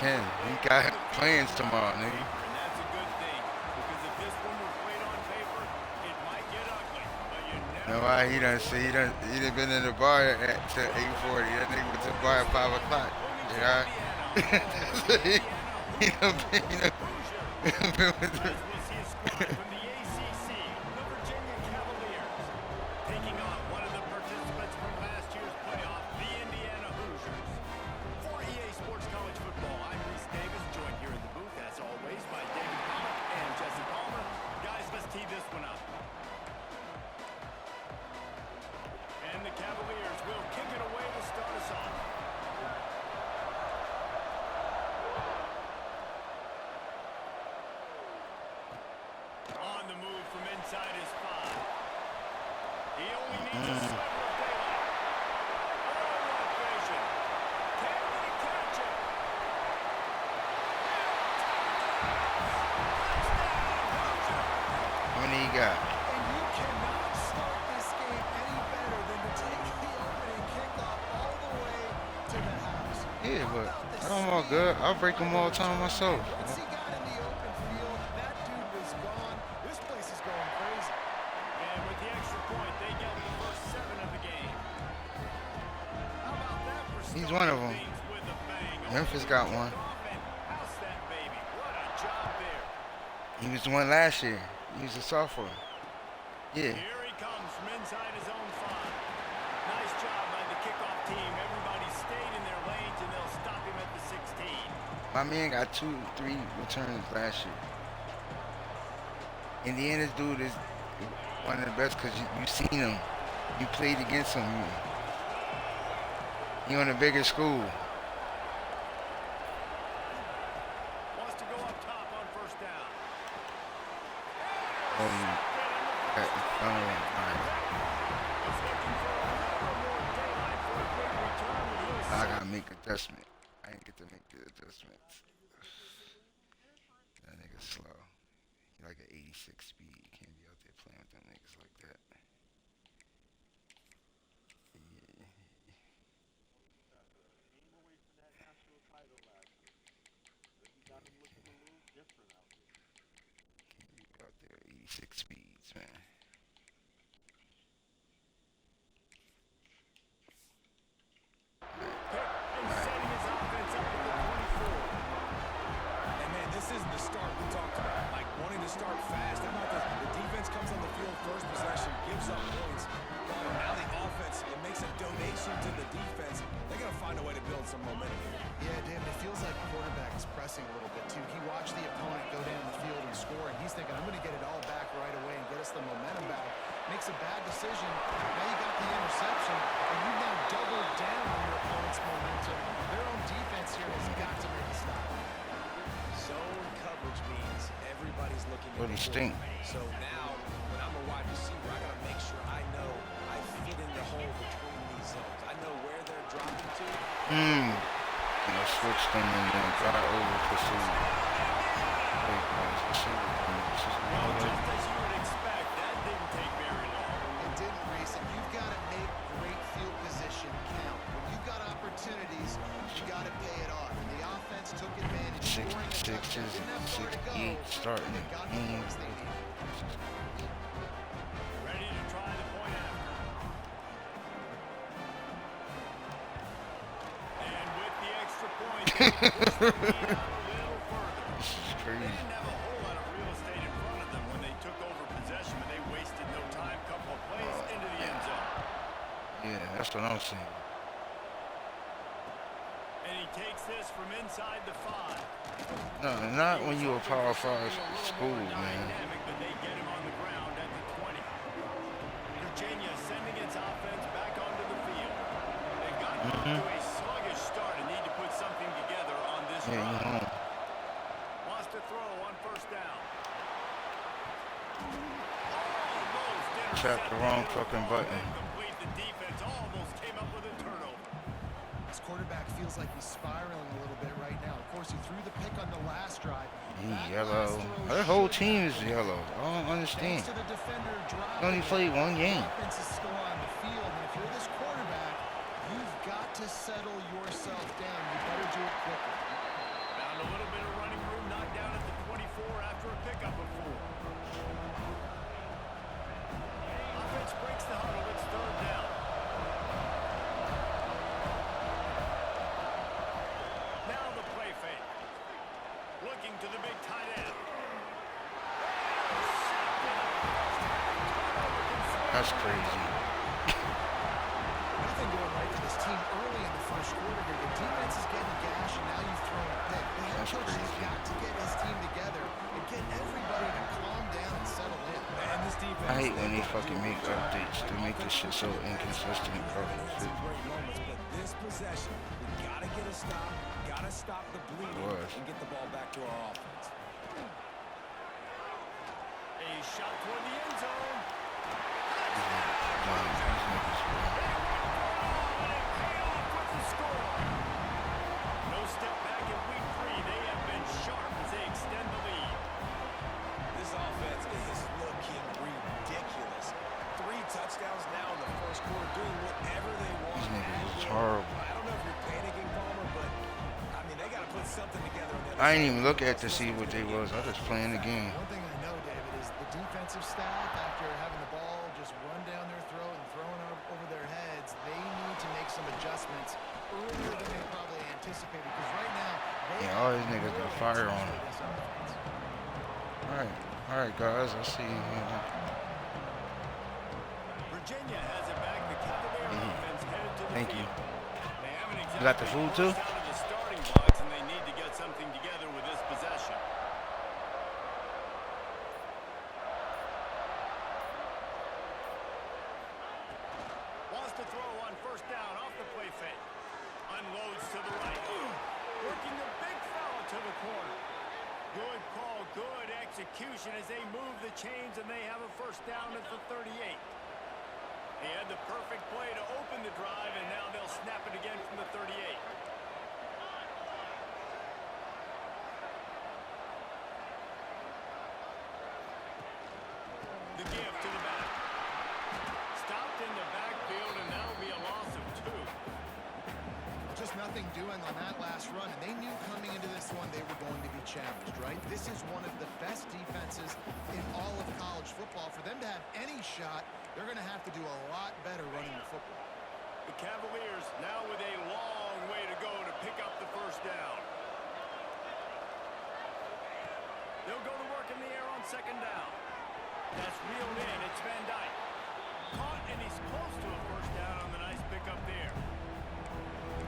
can. He got plans tomorrow, nigga. And that's a good thing, because if this one was played on paper, it might get ugly. But you You know never why know with sports. he done been in the bar at till 8:40. That nigga went to the bar at 5 o'clock. Yeah. Indiana. Oh, the he, Indiana he done Hoosiers. been, he Hoosiers. done been with the, As we'll see a squad from the ACC, the Virginia Cavaliers, taking on one of the participants from last year's playoff, the Indiana Hoosiers. For EA Sports College Football, I'm Reese Davis, joined here in the booth, as always, by David Pollock and Jesse Palmer. Guys, let's tee this one up. And the Cavaliers will kick it away to start us off. On the move from inside his 5. He only needs a sliver of daylight. Oh, what vision. Can he catch it? how many he got? And you cannot start this game any better than to take the opening kickoff all the way to the house. Yeah, How but about the I don't know good. speed I'll break them all the time myself. Once he got in the open field, that dude was gone. This place is going crazy. And with the extra point, they get the first 7 of the game. How about that for He's starting one of 'em. things with a bang? Memphis got one. Off and house that baby. What a job there. He was the one last year. He was a sophomore. Yeah. Here he comes from inside his own 5. Nice job by the kickoff team. Everybody stayed in their lanes, and they'll stop him at the 16. My man got 2, 3 returns last year. Indiana's dude is one of the best because you seen him. You played against him. He on a bigger school. Wants to go up top on first down. Oh, all right. He's looking for a little more daylight for a quick return. and he'll I gotta make adjustment. I didn't get to make the adjustments. That nigga's slow. He like an 86 speed. You can't be out there playing with them niggas like that. Yeah. Can't be out there 86 speeds, man. and setting his offense up at the 24. And man, this isn't the start we talked about. Like wanting to start fast. How about this? The defense comes on the field first possession, gives up points. And now the offense, it makes a donation to the defense. They're going to find a way to build some momentum here. Yeah, David, it feels like the quarterback is pressing a little bit, too. He watched the opponent go down the field and score, and he's thinking, I'm going to get it all back right away and get us the momentum back. Makes a bad decision. Now you got the interception, and you now doubled down on your opponent's momentum. Their own defense here has got to make a stop. Zone coverage means everybody's looking at What the he stink. quarterback. So now, when I'm a wide receiver, I got to make sure I know I fit in the hole between these zones. I know where they're dropping to. You know, switch them and then got over pursuit. Wait, pursuit. Well, just as you would expect, that didn't take very long. It didn't, Reese, and you've got to make great field position count. When you've got opportunities, you got to pay it off. And the offense took advantage. scoring a 66 touchdown. is Didn't have far to go, 68 starting. and they got the points they needed. Ready to try the point after. And with the extra point, they push the lead out a little further. This is They crazy. didn't have a whole lot of real estate in front of them when they took over possession, but they wasted no time. Couple of plays into the end zone. Yeah, that's what I'm saying. And he takes this from inside the 5. No, not when you a Power 5 school, man. Dynamic, but they get him on the ground at the 20. Virginia sending its offense back onto the field. They've gotten off to a sluggish start and need to put something together on this Yeah, you drive. home. Wants to throw on first down. Almost Tap the wrong fucking button. Incomplete. The defense almost came up with a turnover. This quarterback feels like he's spiraling a little bit right now. Of course, he threw the pick on the last drive. He That yellow. last throw Their whole should team have is been yellow. I don't understand. Thanks to the defender driving. He only played one game. The offense is still on the field, and if you're this quarterback, you've got to settle yourself down. You better do it quickly. That's crazy. Nothing going right for this team early in the first quarter here. The defense is getting gashed, and now you've thrown a pick. The head That's coach has crazy. got to get his team together and get everybody to calm down and settle in. And this defense, I hate when they they've got to fucking do a make good job. updates to make this shit so inconsistent, bro. Some great moments, but this possession, we gotta get a stop, gotta stop the bleeding, Was. and get the ball back to our offense. A shot toward the end zone. These niggas, bro. With the score. No step back in week 3. They have been sharp as they extend the lead. This offense is looking ridiculous. 3 touchdowns now in the first quarter, doing whatever they want. These niggas at is will. horrible. I don't know if you're panicking, Palmer, but I mean they got to put something together. On the I didn't even look at to see what they was. I just playing the game. One thing I know, David, is the defensive staff, after having the ball just run down their throat and throwing it over their heads, they need to make some adjustments earlier than they probably anticipated. Because right now, they Yeah, all these niggas got fire on them. this offense. All right, guys. I see you. Virginia has it back. The Cavalier offense headed to the Thank you. field. They haven't exactly You got the food too? burst out of the starting blocks, and they need to get something together with this possession. Wants to throw on first down off the play fake. Unloads to the right. Working the big fella to the corner. Good call, good execution as they move the chains, and they have a first down at the 38. He had the perfect play to open the drive, and now they'll snap it again from the 38. The give to the back. Stopped in the backfield, and that'll be a loss of 2. Just nothing doing on that last run, and they knew coming into this one they were going to be challenged, right? This is one of the best defenses in all of college football. For them to have any shot, they're going to have to do a lot better running the football. The Cavaliers now with a long way to go to pick up the first down. They'll go to work in the air on second down. That's reeled in. It's Van Dyke. Caught, and he's close to a first down on the nice pickup there.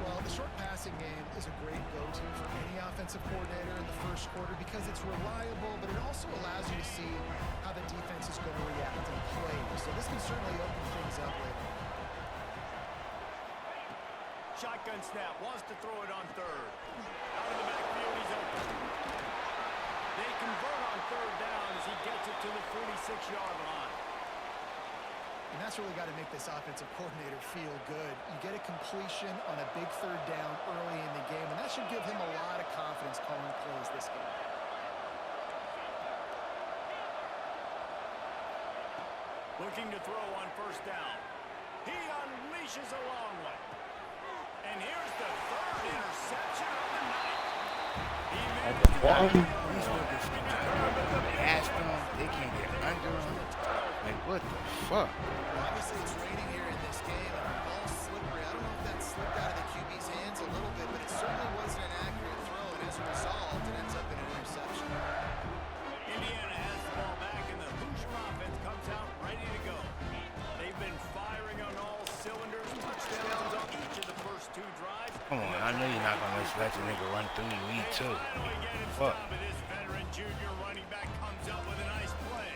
Well, the short passing game is a great go-to for any offensive coordinator in the first quarter because it's reliable, but it also allows you to see how the defense is going to react and play. So this can certainly open things up later. Shotgun snap. Wants to throw it on third. Out of the backfield, he's open. They convert on third down as he gets it to the 46-yard line. And that's really got to make this offensive coordinator feel good. You get a completion on a big third down early in the game, and that should give him a lot of confidence calling plays this game. Looking to throw on first down. He unleashes a long one. And here's the third interception of the night. He managed to These niggas ass them. They can't get under them. Like, what the fuck? Well, obviously, it's raining here in this game, and the ball's slippery. I don't know if that slipped out of the QB's hands a little bit, but it certainly wasn't an accurate throw, and as a result, it ends up in an interception. Indiana has the ball back, and the Hoosier offense comes out ready to go. They've been firing on all cylinders, touchdowns on each of the first 2 drives. Come on, I know you're not gonna let the nigga run through you. We too. Finally get him Fuck. stopped, but this veteran junior running back comes up with a nice play.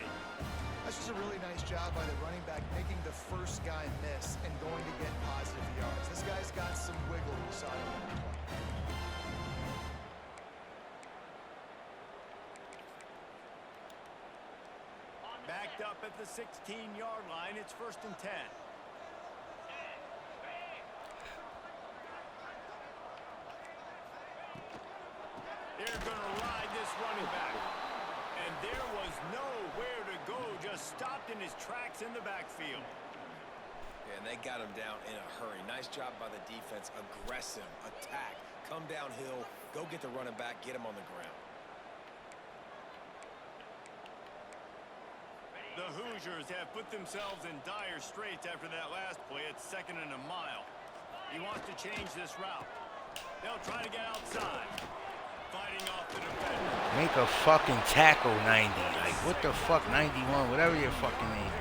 That's just a really nice job by the running back, making the first guy miss and going to get positive yards. This guy's got some wiggle, you saw him on the play. Backed up at the 16-yard line. It's 1st and 10. They're going to ride this running back. And there was nowhere to go, just stopped in his tracks in the backfield. And they got him down in a hurry. Nice job by the defense. Aggressive, attack, come downhill, go get the running back, get him on the ground. The Hoosiers have put themselves in dire straits after that last play. It's 2nd and a mile. He wants to change this route. They'll try to get outside. Fighting off the defender. Make a fucking tackle 90. Like, what the fuck, 91, whatever your fucking name.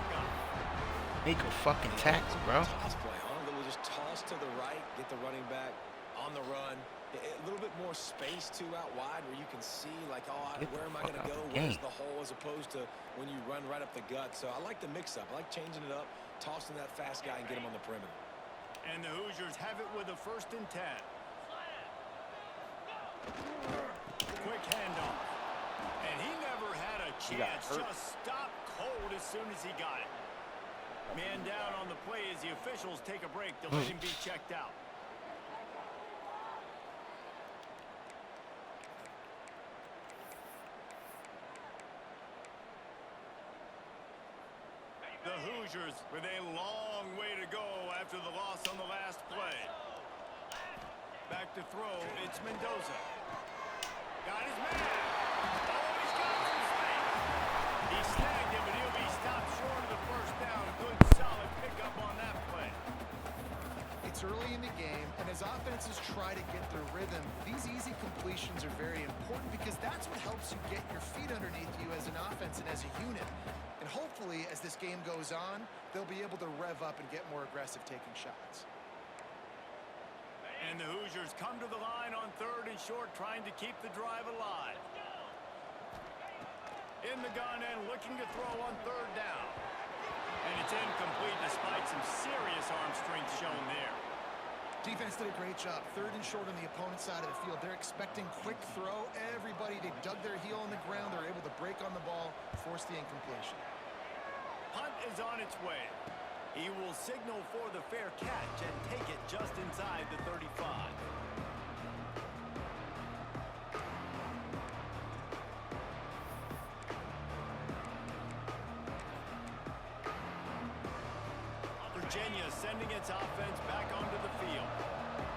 Make a fucking tackle, bro. Toss play, huh? A little just toss to the right, get the running back on the run. A little bit more space, too, out wide where you can see, like, oh, where am I going to go? Where's the hole as opposed to when you run right up the gut. So I like the mix-up. I like changing it up, tossing that fast guy and get him on the perimeter. And the Hoosiers have it with a 1st and 10. Quick handoff. And he never had a chance. Just stopped cold as soon as he got it. Man down on the play as the officials take a break to let him be checked out. The Hoosiers with a long way to go after the loss on the last play. Back to throw, it's Mendoza. Got his man. Oh, he's got some space. He snagged him, but he'll be stopped short of the 1st down. Good, solid pickup on that play. It's early in the game, and as offenses try to get their rhythm, these easy completions are very important because that's what helps you get your feet underneath you as an offense and as a unit. And hopefully, as this game goes on, they'll be able to rev up and get more aggressive taking shots. And the Hoosiers come to the line on 3rd and short, trying to keep the drive alive. In the gun and looking to throw on 3rd down. And it's incomplete despite some serious arm strength shown there. Defense did a great job. 3rd and short on the opponent's side of the field. They're expecting quick throw. Everybody, they dug their heel on the ground. They're able to break on the ball, force the incompletion. Punt is on its way. He will signal for the fair catch and take it just inside the 35. Virginia sending its offense back onto the field.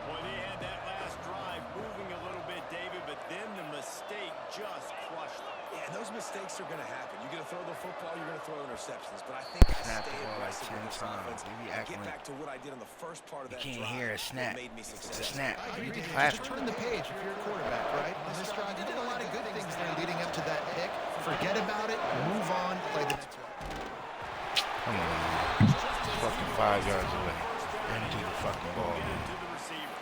Boy, they had that last drive moving a little bit, David, but then the mistake just crushed them. Yeah, those mistakes are going to happen. You're going to throw the football, you're going to throw interceptions. But I think I Snap stay the ball like aggressive 10 with this times. offense. They be I acting get like back to what I did on the first part of that you drive. can't hear a snap. That made me It's a successful. snap. I agree, Dave. Flash. Just turn the page if you're a quarterback, right? On this drive, you did a lot of good things there leading up to that pick. Forget about it. Move on. Play the next play. Come on, man. It's fucking 5 yards away. Into the fucking ball, man. To the receiver.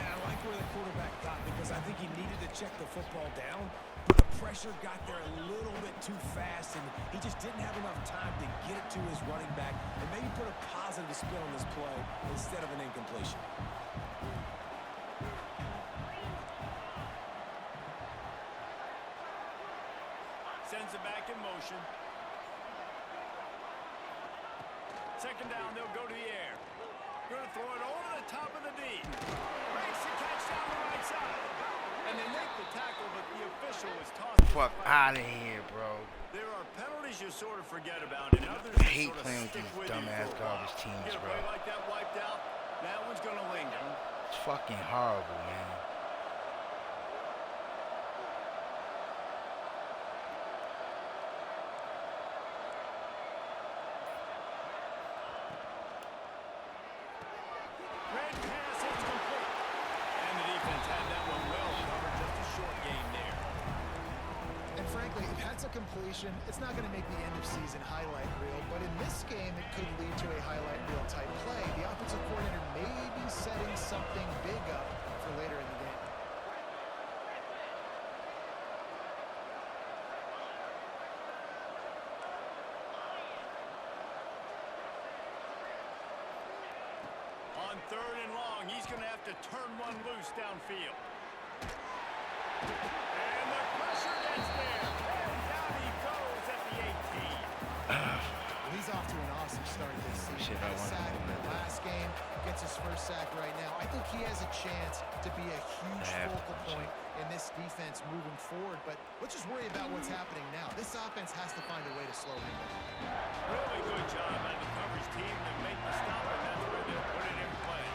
And I like where the quarterback got because I think he needed to check the football down, but the pressure got there a little bit too fast, and he just didn't have enough time to get it to his running back and maybe put a positive spin on this play instead of an incompletion. Sends it back in motion. 2nd down, they'll go to the air. Going to throw it over the top of the D. Makes the catch down the right side. And they make the tackle, but the official is tossed. Fuck out of here, bro. There are penalties you sort of forget about, and others I you hate sort of playing with stick these with you dumbass for a while. garbage teams, Get a bro. play like that wiped out, that one's going to linger. It's fucking horrible, man. Red pass, it's complete. And the defense had that one well covered, just a short game there. And frankly, if that's a completion, it's not going to make the end of season highlight reel, but in this game, it could lead to a highlight reel type play. The offensive coordinator may be setting something big up for later in the game. On 3rd and long, he's going to have to turn one loose downfield. And the pressure gets there. And down he goes at the 18. Well, he's off to an awesome start this season. Shit, I Had a wanna sack know in the that. last game, gets his 1st sack right now. I think he has a chance to be a huge focal point in this defense moving forward, but let's just worry about what's happening now. This offense has to find a way to slow him down. Really good job by the coverage team to make the stop, and that's where they'll put it in play.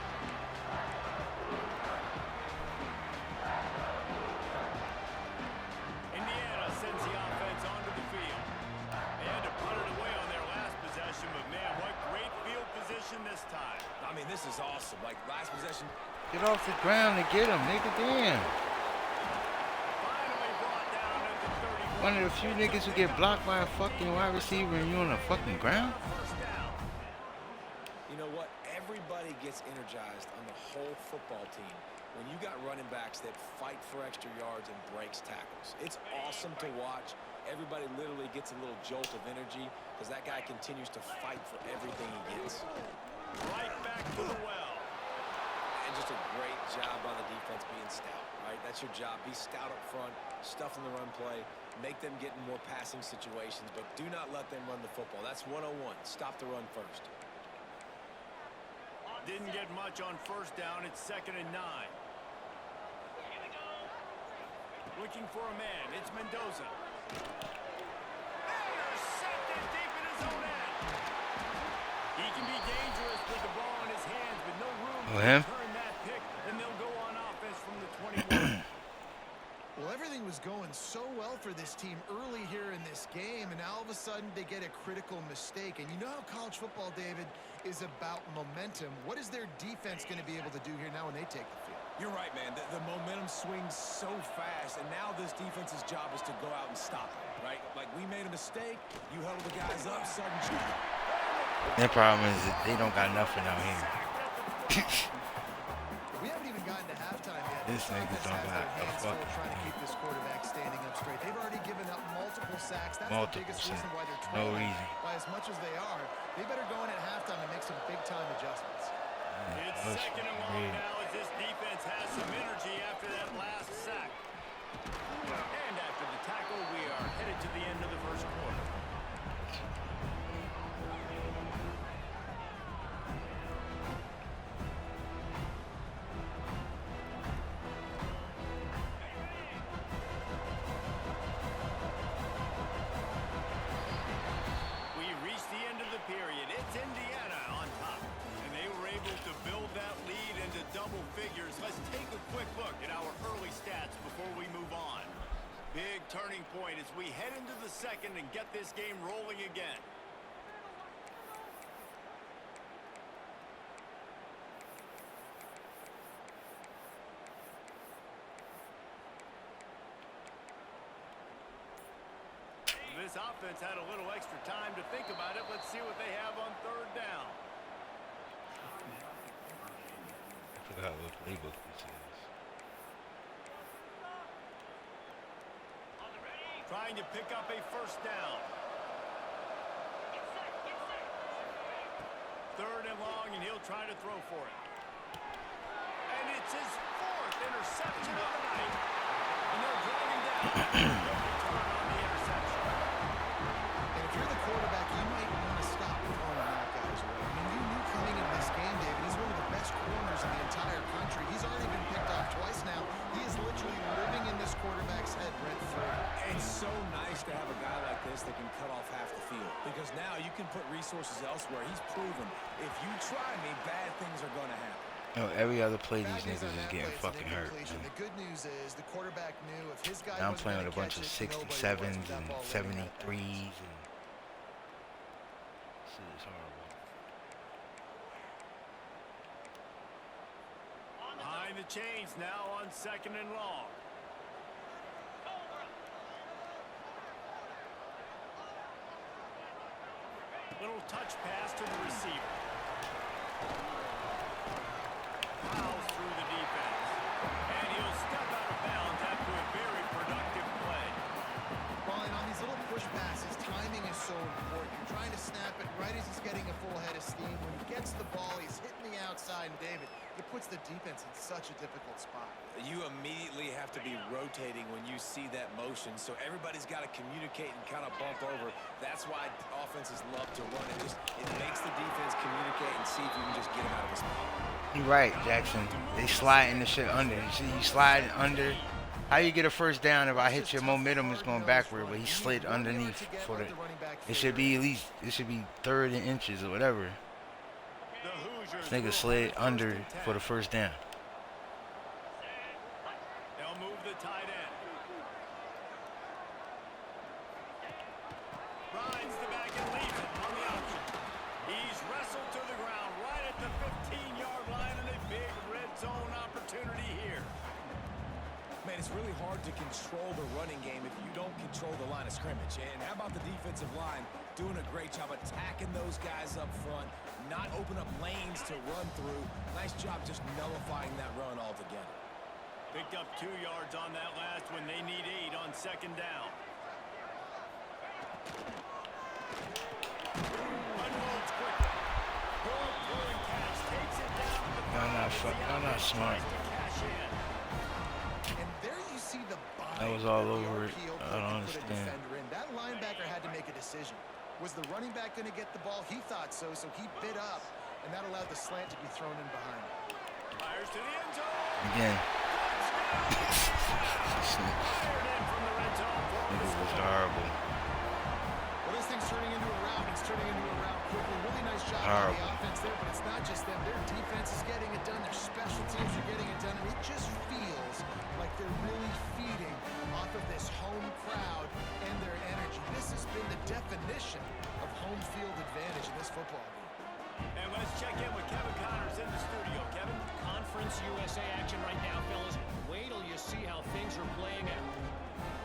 Indiana sends the offense onto the field. They had to put it away on their last possession, but man, what great field position this time. I mean, this is awesome. Like, last possession, Get off the ground and get him, nigga. Damn. Finally brought down at the 31. One of the few niggas who get blocked by a fucking wide receiver and you on the fucking ground. 1st down. gets energized on the whole football team when you got running backs that fight for extra yards and breaks tackles. It's awesome to watch. Everybody literally gets a little jolt of energy because that guy continues to fight for everything he gets. Right back to the well. And just a great job on the defense being stout, right? That's your job. Be stout up front, stuff in the run play, make them get in more passing situations, but do not let them run the football. That's 101. Stop the run first. Didn't get much on first down. It's 2nd and 9. Looking for a man. It's Mendoza. Intercepted deep in his own end. He can be dangerous with the ball in his hands, but no room to return that pick, and they'll go on offense from the 21. Well, everything was going so well for this team early here in this game, and now all of a sudden they get a critical mistake. And you know how college football, David, is about momentum. What is their defense going to be able to do here now when they take the field? You're right, man. The momentum swings so fast, and now this defense's job is to go out and stop it, right? Like, we made a mistake, you held the guys up, sudden shot. Their problem is that they don't got nothing out here. We haven't even gotten to halftime yet. This nigga's don't got a fucking trying to keep this quarterback standing up straight. They've already given up multiple sacks. That's the biggest reason why they're trailing by as much as they are. They better go in at halftime and make some big-time adjustments. It's 2nd and long now as this defense has some energy after that last sack. And after the tackle, we are headed to the end of the first quarter. We reached the end of the period. It's Indiana on top. And they were able to build that lead into double figures. Let's take a quick look at our early stats before we move on. Big turning point as we head into the second and get this game rolling again. This offense had a little extra time to think about it. Let's see what they have on 3rd down. I forgot what playbook this is. Trying to pick up a first down. 3rd and long, and he'll try to throw for it. And it's his 4th interception of the night. And they'll drag him down. Return on the interception. And if you're the quarterback, you might want to stop throwing that guy's way. I mean, you knew coming into this game, David, he's one of the best corners in the entire country. He's already been picked off twice now. He is literally living in this quarterback's head rent-free. It's so nice to have a guy like this that can cut off half the field, because now you can put resources elsewhere. He's proven if you try me, bad things are going to happen. No, every other play these niggas is getting fucking hurt. The good news is the quarterback knew if his guy Now I'm wasn't playing gonna with a bunch of catch it, nobody 67s was. That and ball really 73s and shit is horrible. Behind the chains now on 2nd and long. Little touch pass to the receiver. Fouls through the defense. And he'll step out of bounds after a very productive play. Well, and on these little push passes, timing is so important. You're trying to snap it right as he's getting a full head of steam. When he gets the ball, he's hitting the outside, and David, it puts the defense in such a difficult spot. You immediately have to be rotating when you see that motion, so everybody's got to communicate and kind of bump over. That's why offenses love to run. It makes the defense communicate and see if you can just get him out of his spot. You're right, Jackson. They sliding the shit under. You see, you slide under. How you get a first down if I hit your momentum is going backward, but he slid underneath for the. It should be at least. It should be 3rd and inches or whatever. This nigga slid under for the first down. They'll move the tight end. Rides the back and leaves it on the option. He's wrestled to the ground right at the 15-yard line, and a big red zone opportunity here. Man, man, it's really hard to control the running game if you don't control the line of scrimmage. And how about the defensive line doing a great job attacking those guys up front, not open up lanes to run through. Nice job just nullifying that run altogether. Picked up 2 yards on that last when they need 8 on second down. Unloads quickly. Good throwing catch. Takes it down. I'm not smart. And there you see the body That was all that the over it. RPO I don't put a understand. defender in. That linebacker had to make a decision. Was the running back going to get the ball? He thought so, so he bit up, and that allowed the slant to be thrown in behind him. Fires to the end zone. Again. Fired in from the red zone. Nigga was horrible. Well, this thing's turning into a rout. It's turning into a rout quickly. Really nice job by Horrible. the offense there, but it's not just them. Their defense is getting it done. Their special teams are getting it done, and it just feels like they're really feeding off of this home crowd and their energy. This has been the definition of home field advantage in this football game. And let's check in with Kevin Connors in the studio. Kevin? Conference USA action right now, fellas. Wait till you see how things are playing out.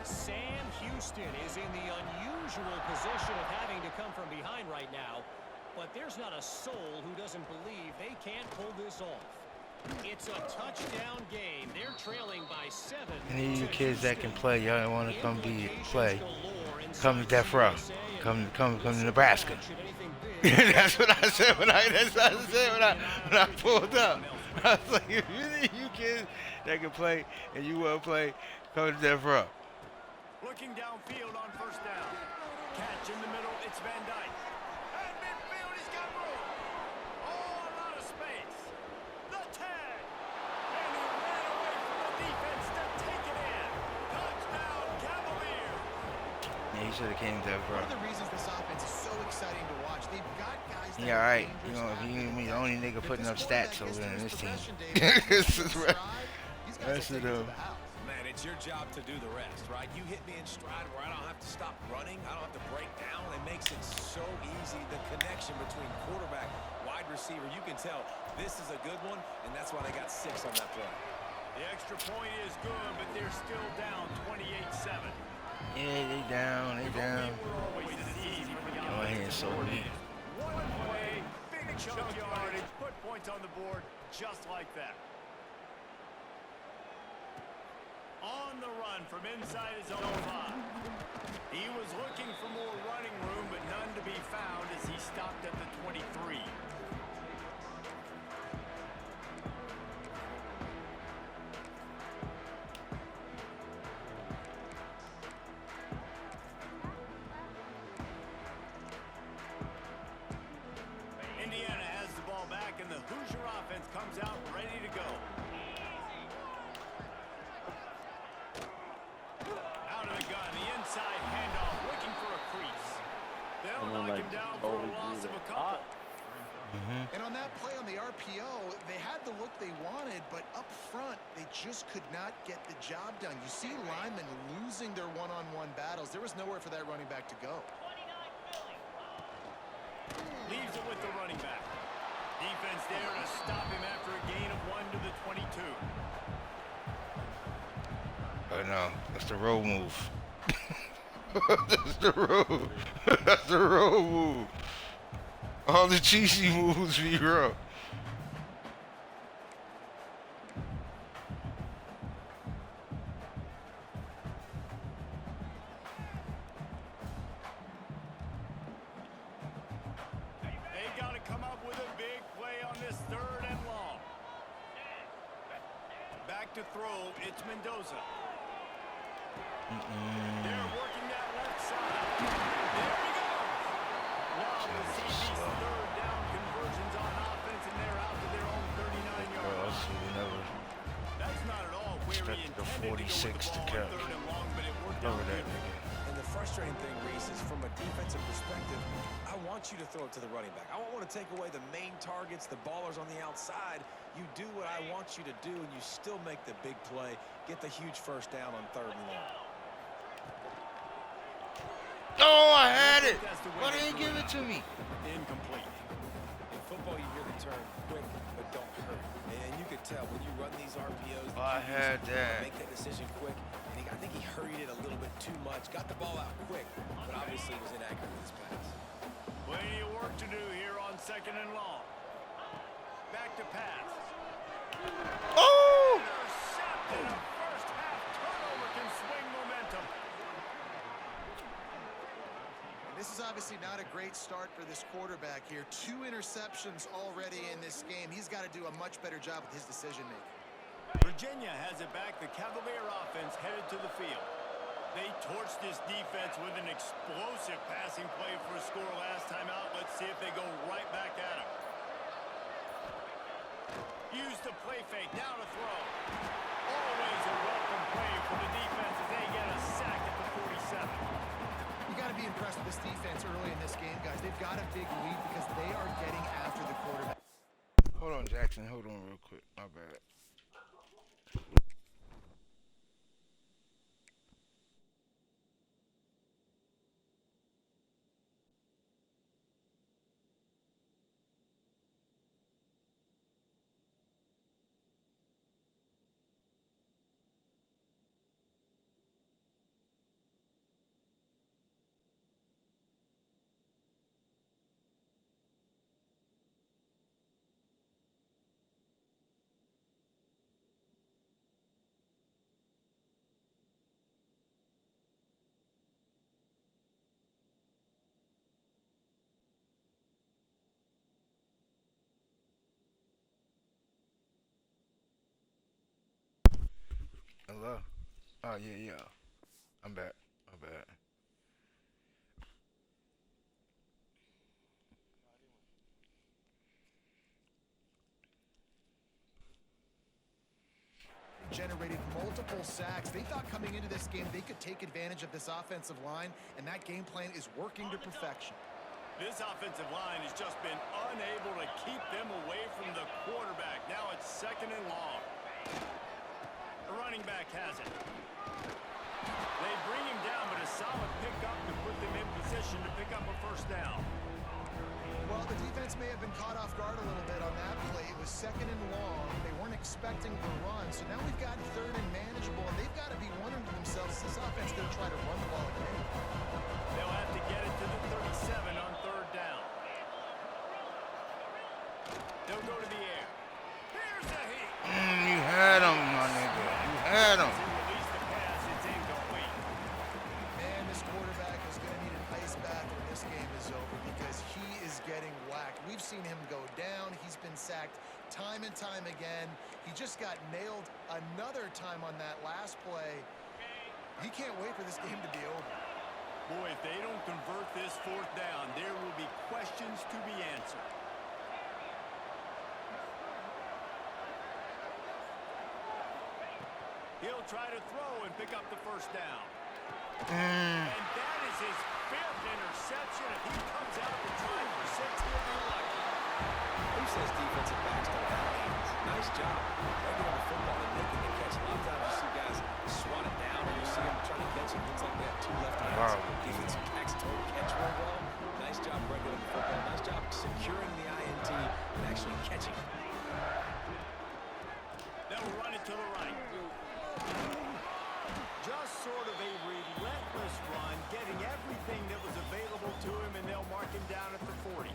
Sam Houston is in the unusual position of having to come from behind right now, but there's not a soul who doesn't believe they can't pull this off. It's a touchdown game. They're trailing by 7. Any of you kids that can play, y'all want to come play, come to Death Row. Come to Nebraska. That's what I said when I pulled up. I was like, if any of you kids that can play and you want to play, come to Death Row. Looking downfield on first down. Catch in the middle, it's Van Dyke. And midfield, he's got room. Oh, a lot of space. The tag. And he ran away from the defense to take it in. Touchdown, Cavaliers. Yeah, he should have came to Death One Row. of the reasons this offense is so exciting to watch, they've got guys that Yeah, are right. dangerous You know, out he there. ain't the only nigga If putting up this stats quarterback over gets in to this team. possession, David, This is in right. stride, these guys That's will it, take it to though. the house. Man, it's your job to do the rest, right? You hit me in stride where I don't have to stop running. I don't have to break down. It makes it so easy. The connection between quarterback, wide receiver, you can tell this is a good one, and that's why they got 6 on that play. The extra point is good, but they're still down 28-7. Yeah, they down. Always this easy for the Go ahead, so weak. One play, big chunk yardage, put points on the board just like that. On the run from inside his own 5. He was looking for more running room, but none to be found as he stopped at the 23. Indiana has the ball back, and the Hoosier offense comes out ready to go. Out of the gun, the inside handoff, looking for a crease. They'll knock him down for a loss of a couple. And on that play on the RPO, they had the look they wanted, but up front, they just could not get the job done. You see linemen losing their one-on-one battles. There was nowhere for that running back to go. Leaves it with the running back. Defense there to stop him after a gain of 1 to the 22. Oh no, that's the road move. That's the road. That's the road move. All the cheesy moves be rough. They got to come up with a big play on this 3rd and long. Back to throw, it's Mendoza. They're working that left side. There we go. Wow, the CB's 3rd down conversions on offense, and they're out to their own 39-yard Bro, line. we never That's not at all where he expected the intended to go with 46 the to ball on catch. 3rd and long, but it worked over out that good. nigga. And the frustrating thing, Reese, is from a defensive perspective, I want you to throw it to the running back. I don't want to take away the main targets, the ballers on the outside. You do what I want you to do, and you still make the big play, get the huge first down on 3rd and long. Oh, I had it. Why didn't you give it to me? Incomplete. In football baseball, you hear the term quick, but don't hurt. And you could tell when you run these RPOs, the I QBs had that. make that decision quick. And I think he hurried it a little bit too much. Got the ball out quick, but obviously was inaccurate with his pass. Plenty of work to do here on 2nd and long. Back to pass. Oh! Intercepted. A first half turnover can swing momentum. This is obviously not a great start for this quarterback here. 2 interceptions already in this game. He's got to do a much better job with his decision-making. Virginia has it back. The Cavalier offense headed to the field. They torched this defense with an explosive passing play for a score last time out. Let's see if they go right back at him. Use the play fake. Down to throw. Always a welcome play for the defense as they get a sack at the 47. You got to be impressed with this defense early in this game, guys. They've got a big lead because they are getting after the quarterback. Hold on, Jackson. Hold on real quick. My bad. Hello? Oh, yeah. I'm back. My bad. Generated multiple sacks. They thought coming into this game they could take advantage of this offensive line, and that game plan is working to perfection. This offensive line has just been unable to keep them away from the quarterback. Now it's 2nd and long. The running back has it. They bring him down, but a solid pickup to put them in position to pick up a first down. Well, the defense may have been caught off guard a little bit on that play. It was 2nd and long. They weren't expecting the run, so now we've got 3rd and manageable, and they've got to be wondering to themselves, is this offense going to try to run the ball again? They'll have to get it to the 37 on 3rd down. They'll go to the air. Here's a heat. You had him, my nigga. You had him. Release the pass. It's incomplete. Man, this quarterback is going to need an ice bath when this game is over because he is getting whacked. We've seen him go down. He's been sacked time and time again. He just got nailed another time on that last play. He can't wait for this game to be over. Boy, if they don't convert this 4th down, there will be questions to be answered. He'll try to throw and pick up the first down. And that is his 5th interception. If he comes out to try for 6, he'll be lucky. Who says defensive backs don't have hands? Nice job. Breaking on the football and making the catch. A lot of times you see guys swat it down and you see them trying to catch it. Looks like they have 2 left hands. Wow. Defensive backs don't catch very well. Nice job breaking on the football. Nice job securing the INT and actually catching it. They'll run it to the right. Just sort of a relentless run, getting everything that was available to him, and they'll mark him down at the 40.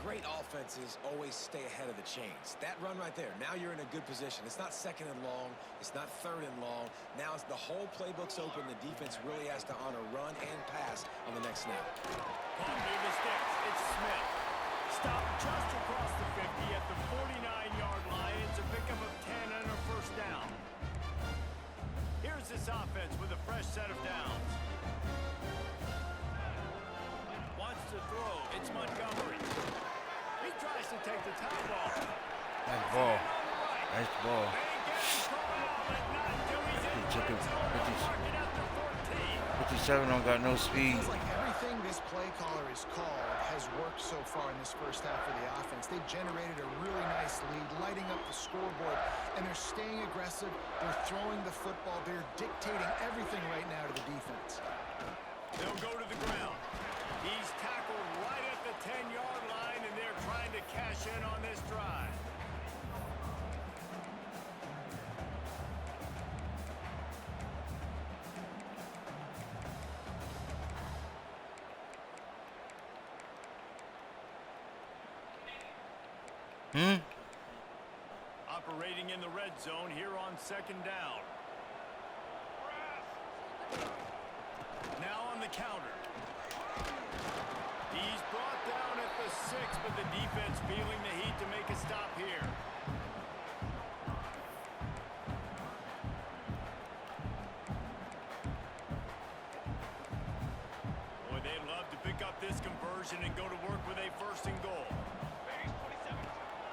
Great offenses always stay ahead of the chains. That run right there, now you're in a good position. It's not 2nd and long. It's not 3rd and long. Now as the whole playbook's open, the defense really has to honor run and pass on the next snap. Caught near the sticks. It's Smith. Stopped just across the 50 at the 49-yard line. It's a pickup of 10 and a first down. Here's this offense with a fresh set of downs. Wants to throw. It's Montgomery. He tries to take the top ball. Nice ball. Nice ball. And gets it called out, but not until he's in the red zone. Mark it out to 14. 57 don't got no speed. It's like everything this play caller has called has worked so far in this first half for the offense. They've generated a really nice lead, lighting up the scoreboard, and they're staying aggressive. They're throwing the football. They're dictating everything right now to the defense. They'll go to the ground. He's tackled right at the 10-yard line, and they're trying cash in on this drive. Operating in the red zone here on 2nd down. Now on the counter. He's brought down at the 6, but the defense feeling the heat to make a stop here. Boy, they'd love to pick up this conversion and go to work with a 1st and goal.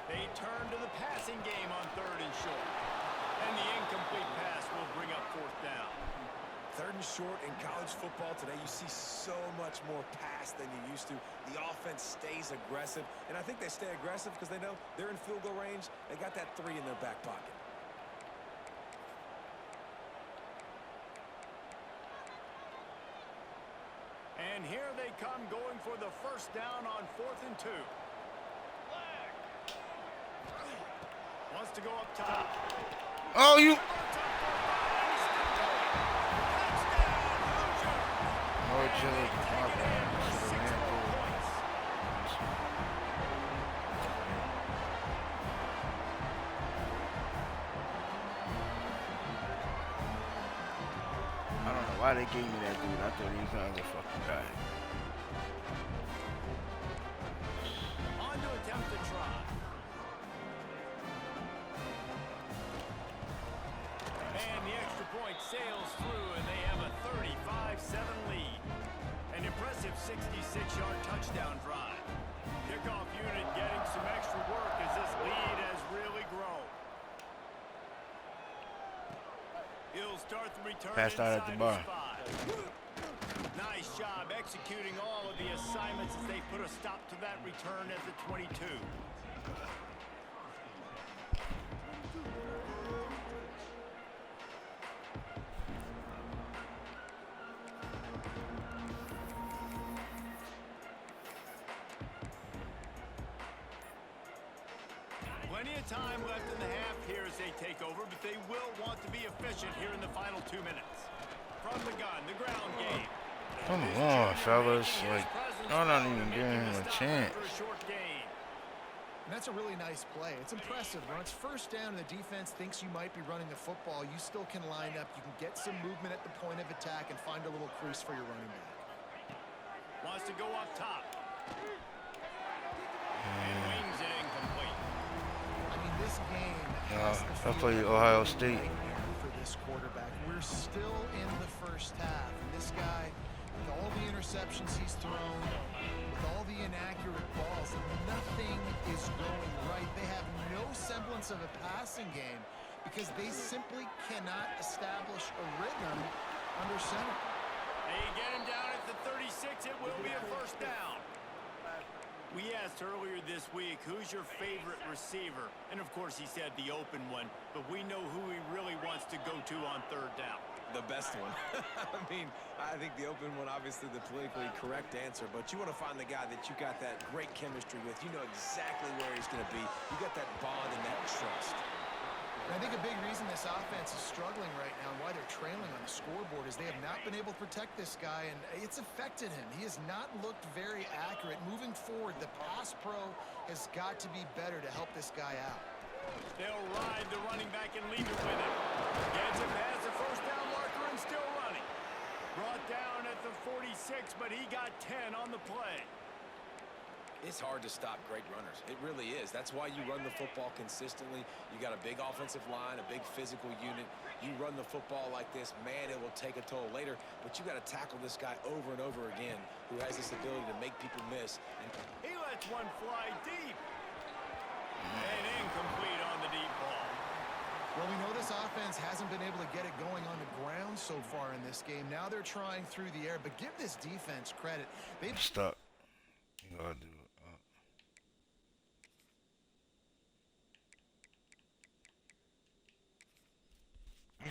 They turn to the passing game on 3rd and short. And the incomplete pass will bring up 4th down. 3rd and short in college football today, you see so much more pass than you used to. The offense stays aggressive, and I think they stay aggressive because they know they're in field goal range. They got that 3 in their back pocket. And here they come going for the 1st down on 4th and 2. Wants to go up top. Oh, you. More chili. My bad. I don't know why they gave me that dude. I thought he was another fucking guy. On to attempt to try. And the extra point sails through, and they have a 35-7 lead. An impressive 66-yard touchdown drive. Kickoff unit getting some extra work as this lead has really grown. He'll start the return Passed out at the bar. Nice job executing all of the assignments as they put a stop to that return at the 22. Plenty of time left in the half here as they take over, but they will want to be efficient here in the final 2 minutes. From the gun, the ground game. Come on, fellas. Like, y'all not even giving him a chance. And that's a really nice play. It's impressive. When it's 1st down and the defense thinks you might be running the football, you still can line up. You can get some movement at the point of attack and find a little crease for your running back. Wants to go up top. And wings it incomplete. I mean, this game has the I feel play like Ohio a State. nightmare for this quarterback. We're still in the 1st half, and this guy, with all the interceptions he's thrown, with all the inaccurate balls, nothing is going right. They have no semblance of a passing game because they simply cannot establish a rhythm under center. They get him down at the 36. It will be a 1st down. We asked earlier this week, who's your favorite receiver? And of course he said the open one, but we know who he really wants to go to on 3rd down. The best one. I mean, I think the open one, obviously the politically correct answer, but you want to find the guy that you got that great chemistry with. You know exactly where he's going to be. You got that bond and that trust. And I think a big reason this offense is struggling right now and why they're trailing on the scoreboard is they have not been able to protect this guy, and it's affected him. He has not looked very accurate. Moving forward, the pass pro has got to be better to help this guy out. They'll ride the running back and leave it with him. Gets him past the 1st down marker and still running. Brought down at the 46, but he got 10 on the play. It's hard to stop great runners. It really is. That's why you run the football consistently. You got a big offensive line, a big physical unit. You run the football like this, man, it will take a toll later. But you got to tackle this guy over and over again who has this ability to make people miss. And he lets one fly deep. And incomplete on the deep ball. Well, we know this offense hasn't been able to get it going on the ground so far in this game. Now they're trying through the air, but give this defense credit. They've Stuck. You gotta do it.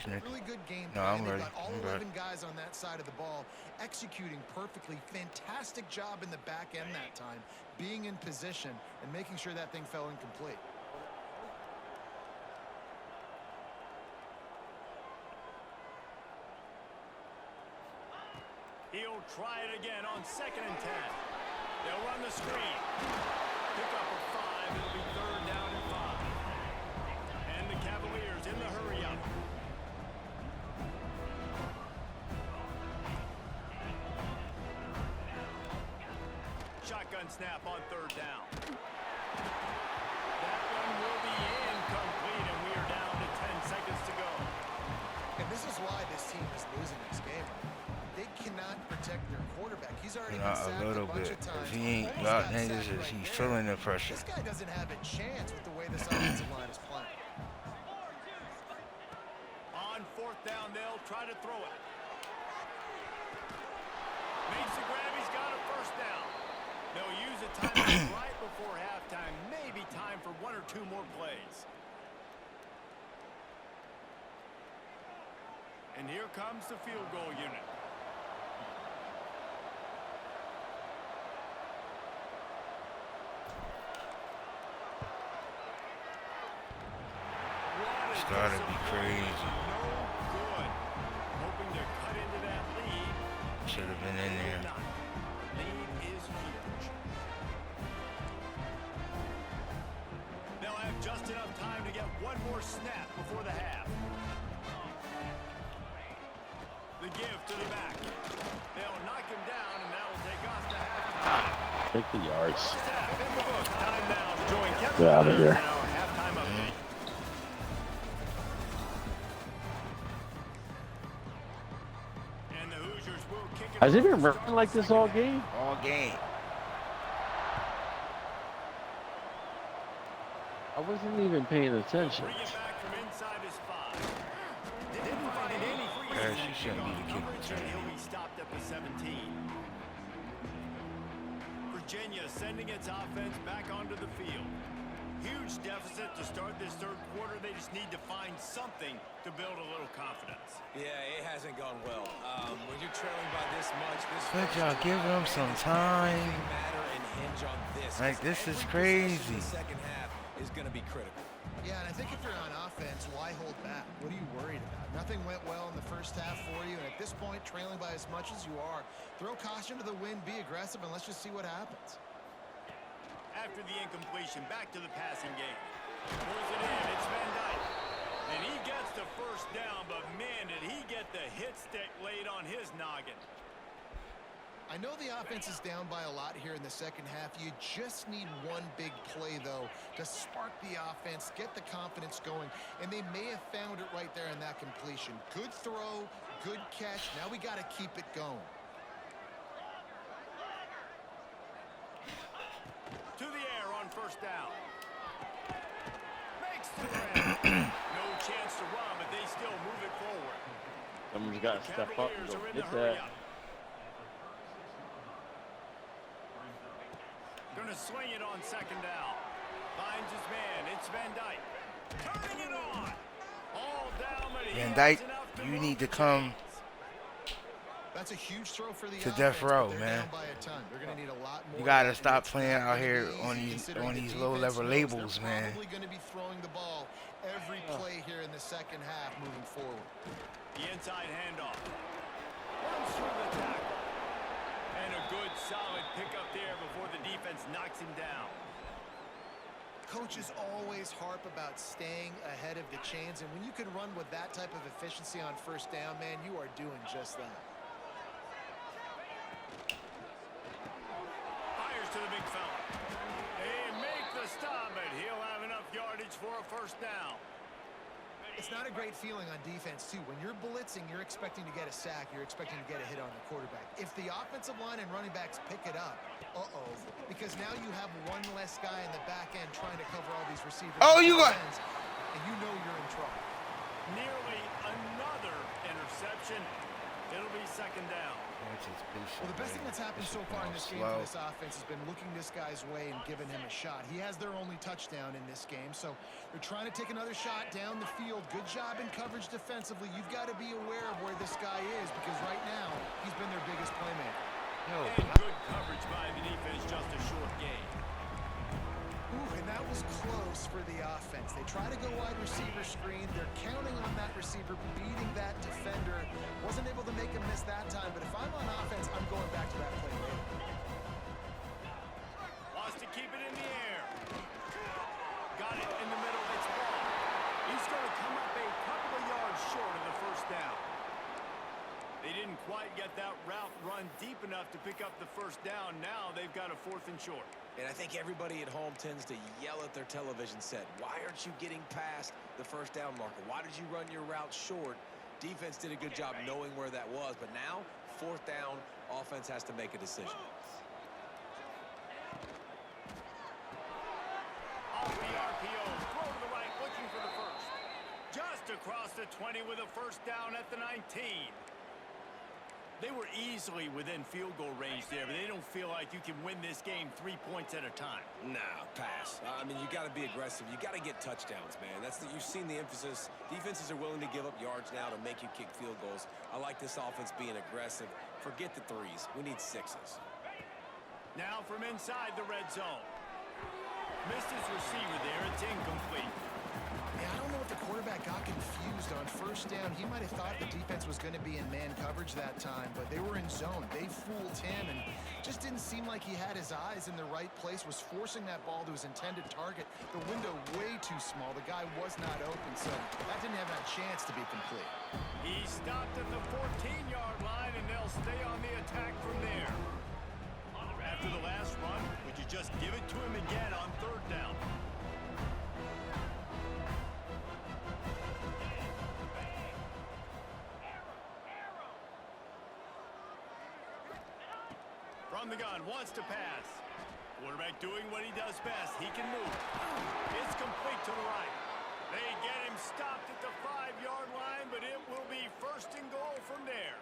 Nice, Nick. Really good game No, plan. I'm They've ready. got all I'm 11 ready. guys on that side of the ball, executing perfectly. Fantastic job in the back end that time, being in position and making sure that thing fell incomplete. He'll try it again on 2nd and 10. They'll run the screen. Pick up a 5. It'll be 3rd down and 5. And the Cavaliers in the hurry-up. Shotgun snap on 3rd down. That one will be incomplete, and we are down to 10 seconds to go. And this is why this team is losing this game. They cannot protect their quarterback. He's already been Not sacked a little bunch bit. of times. If he ain't Almost got got niggas, sacked right he's there. feeling the pressure. This guy doesn't have a chance with the way this offensive line is playing. On 4th down, they'll try to throw it. Makes the grab. He's got a 1st down. They'll use a timeout right before halftime. Maybe time for 1 or 2 more plays. And here comes the field goal unit. It's gotta be crazy. No good. Hoping to cut into that lead. Should have been in there. Not. Lead is huge. They'll have just enough time to get one more snap before the half. The give to the back. They'll knock him down, and that will take us to halftime. Take the yards. First half in the book. Time now to join Kevin Get out of Butler here. in our halftime update. And the Hoosiers will kick it Has it off been to start running like the this all second half. game? All game. I wasn't even paying attention. Bring it back from inside his 5. Didn't find any free Yeah, agent she shouldn't be the kick coverage, and return. he'll be stopped at the 17. Virginia sending its offense back onto the field. Huge deficit to start this 3rd quarter. They just need to find something to build a little confidence. Yeah, it hasn't gone well. When you're trailing by this much, this Let y'all give him some time. matter and hinge on this. Like, this is Every crazy. possession in the second half is going to be critical. Yeah, and I think if you're on offense, why hold back? What are you worried about? Nothing went well in the first half for you, and at this point, trailing by as much as you are, throw caution to the wind, be aggressive, and let's just see what happens. After the incompletion, back to the passing game. Pulls it in. It's Van Dyke. And he gets the 1st down, but man, did he get the hit stick laid on his noggin. I know the offense is down by a lot here in the second half. You just need one big play, though, to spark the offense, get the confidence going, and they may have found it right there in that completion. Good throw, good catch. Now we got to keep it going. To the air on 1st down. Makes the grab. No chance to run, but they still move it forward. Someone's got to step up and Cavaliers go are in the get hurry that. up. Gonna swing it on 2nd down. Finds his man. It's Van Dyke. Turning it on. All down, but he Van has Dyke, enough to you move need to the come That's a huge throw for the to offense, death but row, they're man. down by a ton. They're going to need a lot more. You gotta of that, stop and it's playing not out gonna here be on easy these considering the low defense level knows labels, they're man. probably going to be throwing the ball every play here in the second half moving forward. The inside handoff. Runs through the tackle. And a good solid pickup there before the defense knocks him down. Coaches always harp about staying ahead of the chains, and when you can run with that type of efficiency on 1st down, man, you are doing just that. Fires to the big fella. They make the stop, but he'll have enough yardage for a 1st down. It's not a great feeling on defense, too. When you're blitzing, you're expecting to get a sack. You're expecting to get a hit on the quarterback. If the offensive line and running backs pick it up, because now you have one less guy in the back end trying to cover all these receivers. Oh, you got... And you know you're in trouble. Nearly another interception. It'll be second down. That's his patient, Well, the best thing man. that's happened That so shit far in come this off game for slow. this offense has been looking this guy's way and giving him a shot. He has their only touchdown in this game, so they're trying to take another shot down the field. Good job in coverage defensively. You've got to be aware of where this guy is because right now he's been their biggest playmaker. Yo, And good coverage by the defense, just a short gain. Ooh, and that was close for the offense. They try to go wide receiver screen. They're counting on that receiver beating that defender. Wasn't able to make him miss that time, but if I'm on offense, I'm going back to that play later. Wants to keep it in the air. Got it in the middle. It's ball. He's going to come up a couple of yards short of the first down. They didn't quite get that route run deep enough to pick up the first down. Now they've got a 4th and short. And I think everybody at home tends to yell at their television set. Why aren't you getting past the first down marker? Why did you run your route short? Defense did a good job knowing where that was, but now 4th down, offense has to make a decision. Off the RPO, throw to the right, looking for the first. Just across the 20 with a first down at the 19. They were easily within field goal range there, but they don't feel like you can win this game 3 points at a time. Nah, pass. I mean, you got to be aggressive. You got to get touchdowns, man. You've seen the emphasis. Defenses are willing to give up yards now to make you kick field goals. I like this offense being aggressive. Forget the 3s. We need 6s. Now from inside the red zone. Missed his receiver there. It's incomplete. Yeah, I don't know if the quarterback got confused on first down. He might have thought the defense was going to be in man coverage that time, but they were in zone. They fooled him and just didn't seem like he had his eyes in the right place, was forcing that ball to his intended target. The window way too small. The guy was not open, so that didn't have that chance to be complete. He stopped at the 14-yard line, and they'll stay on the attack from there. After the last run, would you just give it to him again on 3rd down? From the gun, wants to pass. Quarterback doing what he does best. He can move. It's complete to the right. They get him stopped at the 5-yard line, but it will be 1st and goal from there.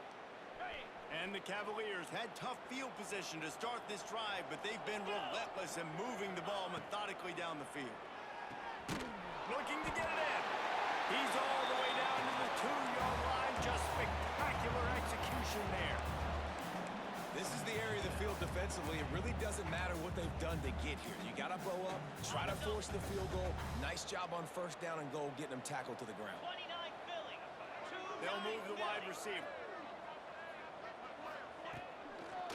And the Cavaliers had tough field position to start this drive, but they've been relentless in moving the ball methodically down the field. Looking to get it in. He's all the way down to the 2-yard line. Just spectacular execution there. This is the area of the field defensively. It really doesn't matter what they've done to get here. You got to blow up, try to force the field goal. Nice job on 1st down and goal, getting them tackled to the ground. They'll move the wide receiver.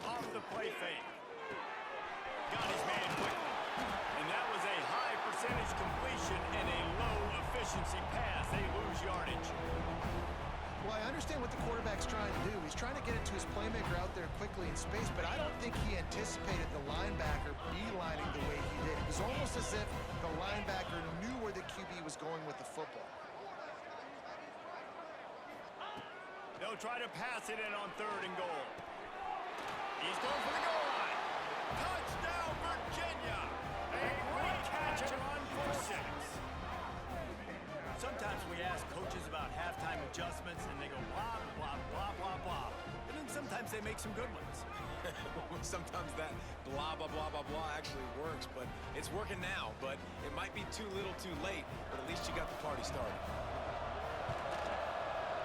Off the play fake. Got his man quickly. And that was a high percentage completion and a low efficiency pass. They lose yardage. Well, I understand what the quarterback's trying to do. He's trying to get it to his playmaker out there quickly in space, but I don't think he anticipated the linebacker beelining the way he did. It was almost as if the linebacker knew where the QB was going with the football. They'll try to pass it in on 3rd and goal. He's going for the goal line. Touchdown, Virginia! A great catch and run for 6. Sometimes we ask coaches about halftime adjustments, and they go blah, blah, blah, blah, blah. And then sometimes they make some good ones. Sometimes that blah, blah, blah, blah, blah actually works, but it's working now. But it might be too little too late, but at least you got the party started.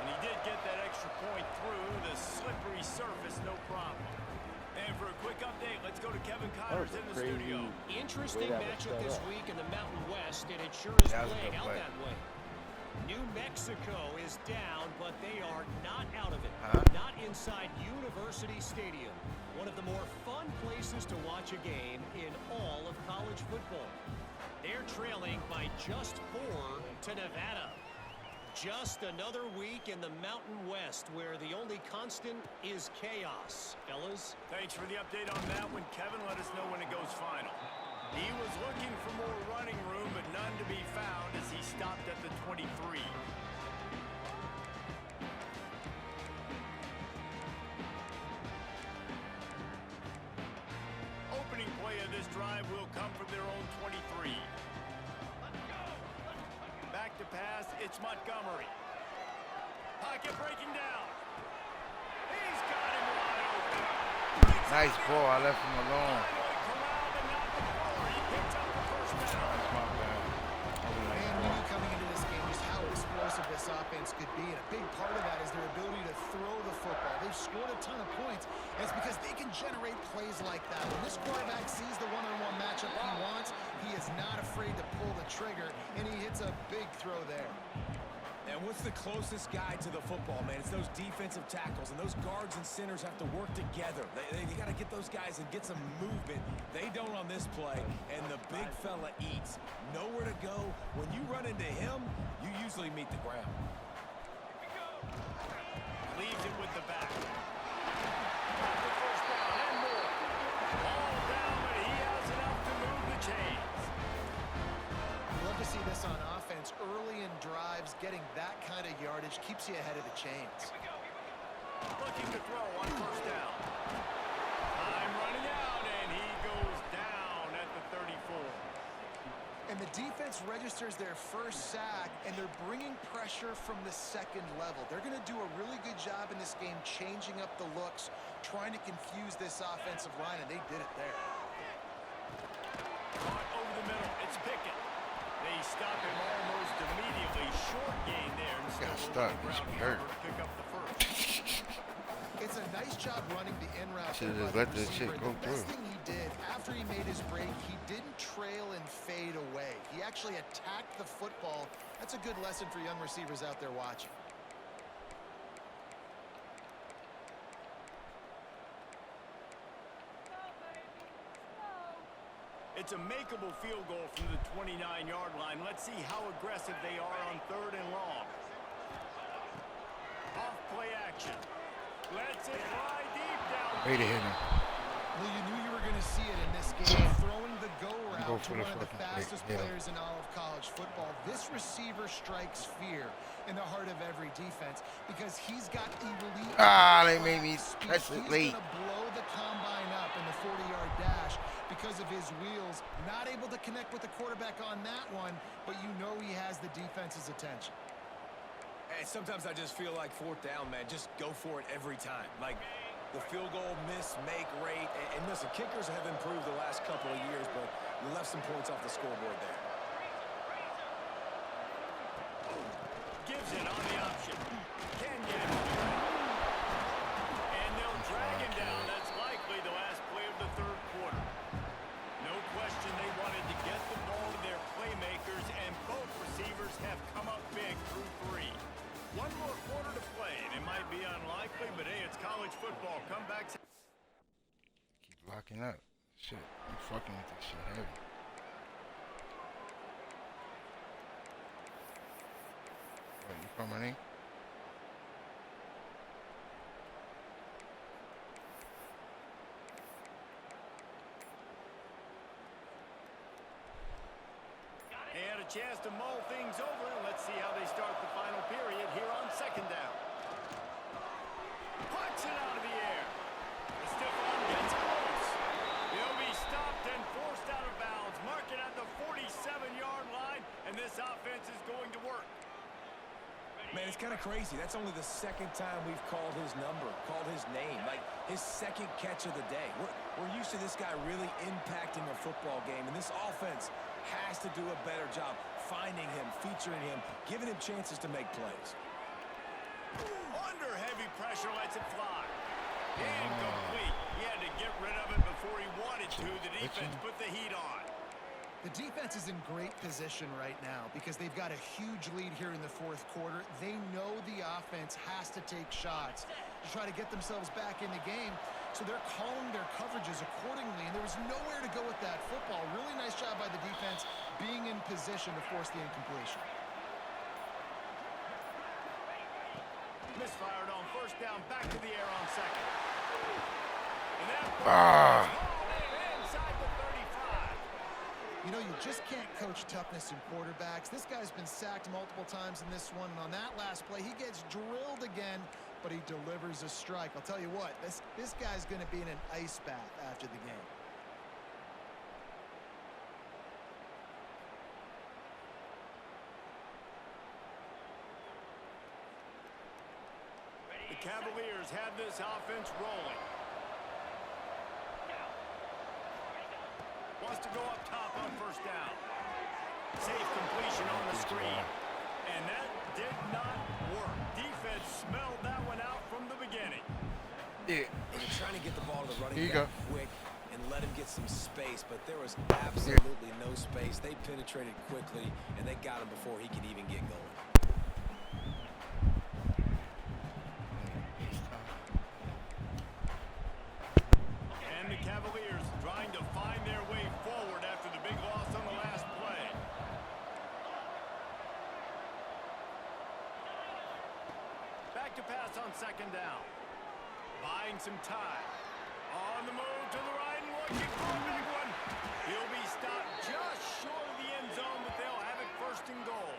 And he did get that extra point through the slippery surface, no problem. And for a quick update, let's go to Kevin Connors in the studio. Interesting matchup this week in the Mountain West, and it sure is That was a playing good out play. that way. New Mexico is down, but they are not out of it. Huh? Not inside University Stadium, one of the more fun places to watch a game in all of college football. They're trailing by just 4 to Nevada. Just another week in the Mountain West where the only constant is chaos, fellas. Thanks for the update on that one, Kevin. Let us know when it goes final. He was looking for more running room, but none to be found as he stopped at the 23. Opening play of this drive will come from their own 23. Back to pass, it's Montgomery. Pocket breaking down. Nice ball. I left him alone. Corralled and not before. He picks up the first down. That's my bad. And we knew coming into this game just how explosive this offense could be, and a big part of that is their ability to throw the football. They've scored a ton of points, and it's because they can generate plays like that. When this quarterback sees the one-on-one matchup he wants, he is not afraid to pull the trigger, and he hits a big throw there. And what's the closest guy to the football, man? It's those defensive tackles, and those guards and centers have to work together. They got to get those guys and get some movement. They don't on this play, and the big fella eats. Nowhere to go. When you run into him, you usually meet the ground. Leaves it with the back. Got the first down and more. All down, but he has enough to move the chains. Love to see this on offense. Early in drives, getting that kind of yardage keeps you ahead of the chains. Looking to throw on first down. Time running out, and he goes down at the 34. And the defense registers their first sack, and they're bringing pressure from the second level. They're going to do a really good job in this game changing up the looks, trying to confuse this offensive line, and they did it there. Caught over the middle. It's Pickett. They stop him almost immediately. Short gain there. And Got still stuck. over the He's ground hurt. cover to pick up the first. It's a nice job running the in route. Should've there just by let the that shit receiver. go The best through. thing he did after he made his break, he didn't trail and fade away. He actually attacked the football. That's a good lesson for young receivers out there watching. It's a makeable field goal from the 29-yard line. Let's see how aggressive they are on third and long. Off play action. Let's it fly deep down. Way to hit him. Well, you knew you were going to see it in this game, throwing the go route Go to for the one of the fucking fastest play, yeah. players in all of college football. This receiver strikes fear in the heart of every defense because he's got elite. Ah, they made me speed. press it late. He's going to blow the combine up in the 40-yard dash because of his wheels. Not able to connect with the quarterback on that one, but you know he has the defense's attention. And sometimes I just feel like fourth down, man. Just go for it every time. Like the field goal miss, make rate. And listen, kickers have improved the last couple of years, but you left some points off the scoreboard there. Gives it on the option. Can get it. And they'll drag him down. That's likely the last play of the third quarter. No question they wanted to get the ball to their playmakers, and both receivers have come up big through three. One more quarter to play, and it might be unlikely, but hey, it's college football. Comebacks. Keep locking up. Shit, I'm fucking with this shit heavy. What, you from my name? They had a chance to mull things over, and let's see how they start the final period here on second down. Puts it out of the air. The stiff arm gets close. He'll be stopped and forced out of bounds. Mark it at the 47-yard line, and this offense is going to work. Man, it's kind of crazy. That's only the second time we've called his number, called his name, like his second catch of the day. We're used to this guy really impacting a football game, and this offense has to do a better job finding him, featuring him, giving him chances to make plays. Under heavy pressure, lets it fly. Incomplete. He had to get rid of it before he wanted to. The defense put the heat on. The defense is in great position right now because they've got a huge lead here in the fourth quarter. They know the offense has to take shots to try to get themselves back in the game, so they're calling their coverages accordingly, and there was nowhere to go with that football. Really nice job by the defense being in position to force the incompletion. Misfired on first down, back to the air on second. And that inside the 35. You know, you just can't coach toughness in quarterbacks. This guy's been sacked multiple times in this one, and on that last play, he gets drilled again, but he delivers a strike. I'll tell you what, this guy's going to be in an ice bath after the game. The Cavaliers have this offense rolling. wants to go up top on first down. Safe completion on the screen. And that did not work. Defense smelled that one out from the beginning. Yeah. And you're trying to get the ball to the Here running you back go. quick and let him get some space, but there was absolutely no space. They penetrated quickly, and they got him before he could even get going. And the Cavaliers trying to find their way forward after the big loss on the last play. Back to pass on second down. Buying some time. On the move to the right and looking for a big one. He'll be stopped just short of the end zone, but they'll have it first and goal.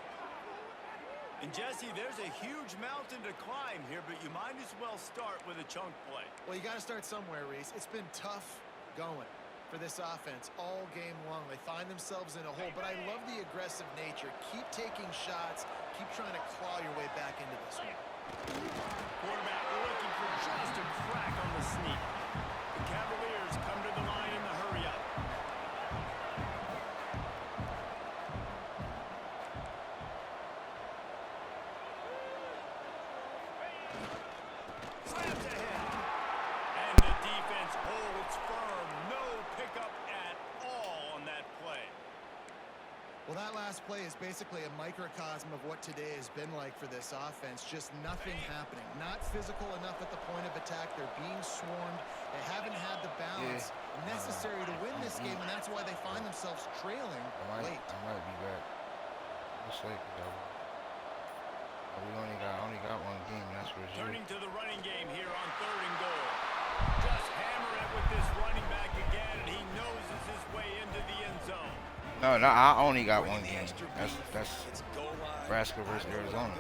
And Jesse, there's a huge mountain to climb here, but you might as well start with a chunk play. Well, you got to start somewhere, Reese. It's been tough going for this offense all game long. They find themselves in a hole, but I love the aggressive nature. Keep taking shots. Keep trying to claw your way back into this one. Quarterback looking for just a crack on the sneak. The Cavaliers come to the line in the hurry-up. Slams ahead. And the defense holds firm. No pickup at all on that play. Well, that last play is basically a microcosm of what today has been like for this offense. Just nothing happening. Not physical enough at the point of attack. They're being swarmed. They haven't had the balance necessary to win this game, and that's why they find themselves trailing late. I might be back. It's late, though. We only got one game, that's for sure. Turning to the running game here on third and goal. Just hammer it with this running back again, and he noses his way into the end zone. No, I only got one game. That's Nebraska versus Arizona.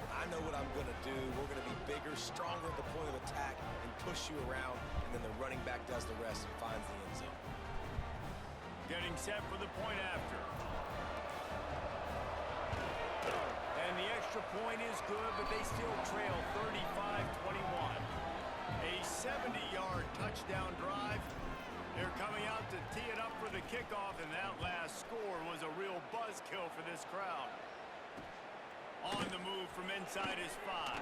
I know what I'm going to do. We're going to be bigger, stronger at the point of attack and push you around, and then the running back does the rest and finds the end zone. Getting set for the point after. And the extra point is good, but they still trail 35-21. A 70-yard touchdown drive. They're coming out to tee it up for the kickoff, and that last score was a real buzzkill for this crowd. On the move from inside his 5.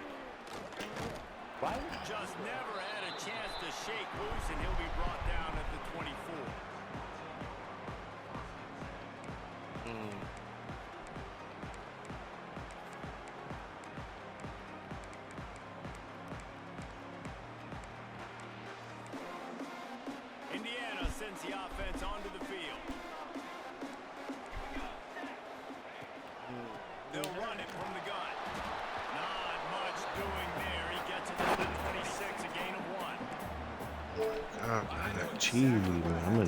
Just never had a chance to shake loose, and he'll be brought down at the 24. Indiana sends the offense onto the field. They'll run it from the gun. Not much doing there. He gets it to the 26, a gain of 1. God, man, that cheesy, man. I'm in